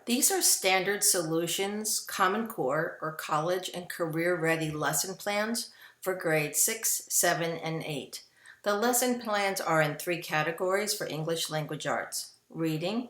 These are standard solutions, Common Core, or college and career-ready lesson plans for grades 6, 7, and 8. The lesson plans are in three categories for English language arts: reading,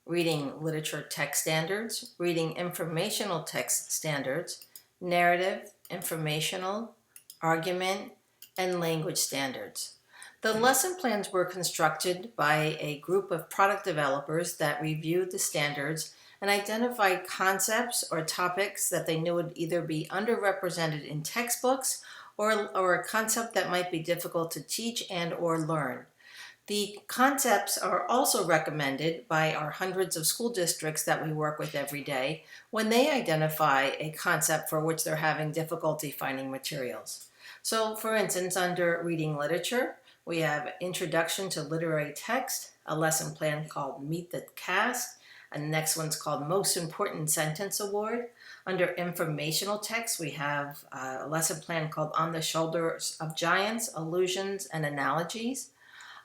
reading literature text standards, reading informational text standards, narrative, informational, argument, and language standards. The lesson plans were constructed by a group of product developers that reviewed the standards and identified concepts or topics that they knew would either be underrepresented in textbooks or a concept that might be difficult to teach and or learn. The concepts are also recommended by our hundreds of school districts that we work with every day when they identify a concept for which they're having difficulty finding materials. So, for instance, under reading literature, we have Introduction to Literary Text, a lesson plan called Meet the Cast, and the next one's called Most Important Sentence Award. Under informational text, we have a lesson plan called On the Shoulders of Giants, Allusions and Analogies.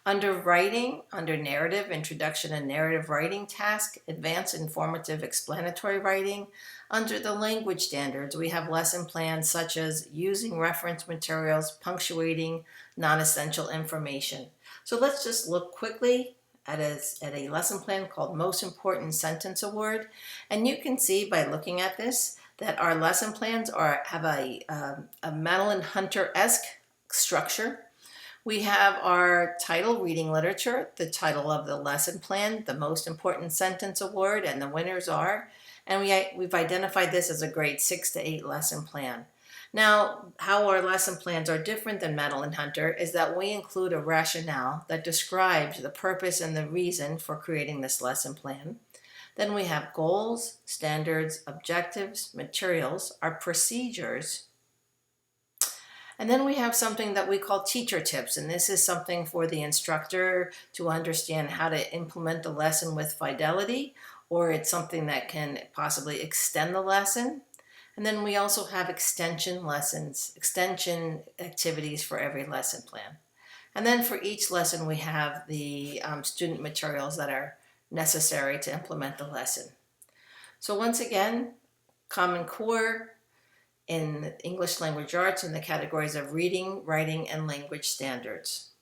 Under writing, under narrative, introduction and narrative writing task, advanced informative explanatory writing. Under the language standards, we have lesson plans such as using reference materials, punctuating non-essential information. So let's just look quickly at a lesson plan called Most Important Sentence Award. And you can see by looking at this that our lesson plans have a Madeline Hunter-esque structure. We have our title, Reading Literature, the title of the lesson plan, the Most Important Sentence Award, and the winners are. And we've identified this as a grade 6 to 8 lesson plan. Now, how our lesson plans are different than Madeline Hunter is that we include a rationale that describes the purpose and the reason for creating this lesson plan. Then we have goals, standards, objectives, materials, our procedures. And then we have something that we call teacher tips, and this is something for the instructor to understand how to implement the lesson with fidelity, or it's something that can possibly extend the lesson. And then we also have extension lessons, extension activities for every lesson plan. And then for each lesson, we have the student materials that are necessary to implement the lesson. So once again, Common Core in English language arts in the categories of reading, writing, and language standards.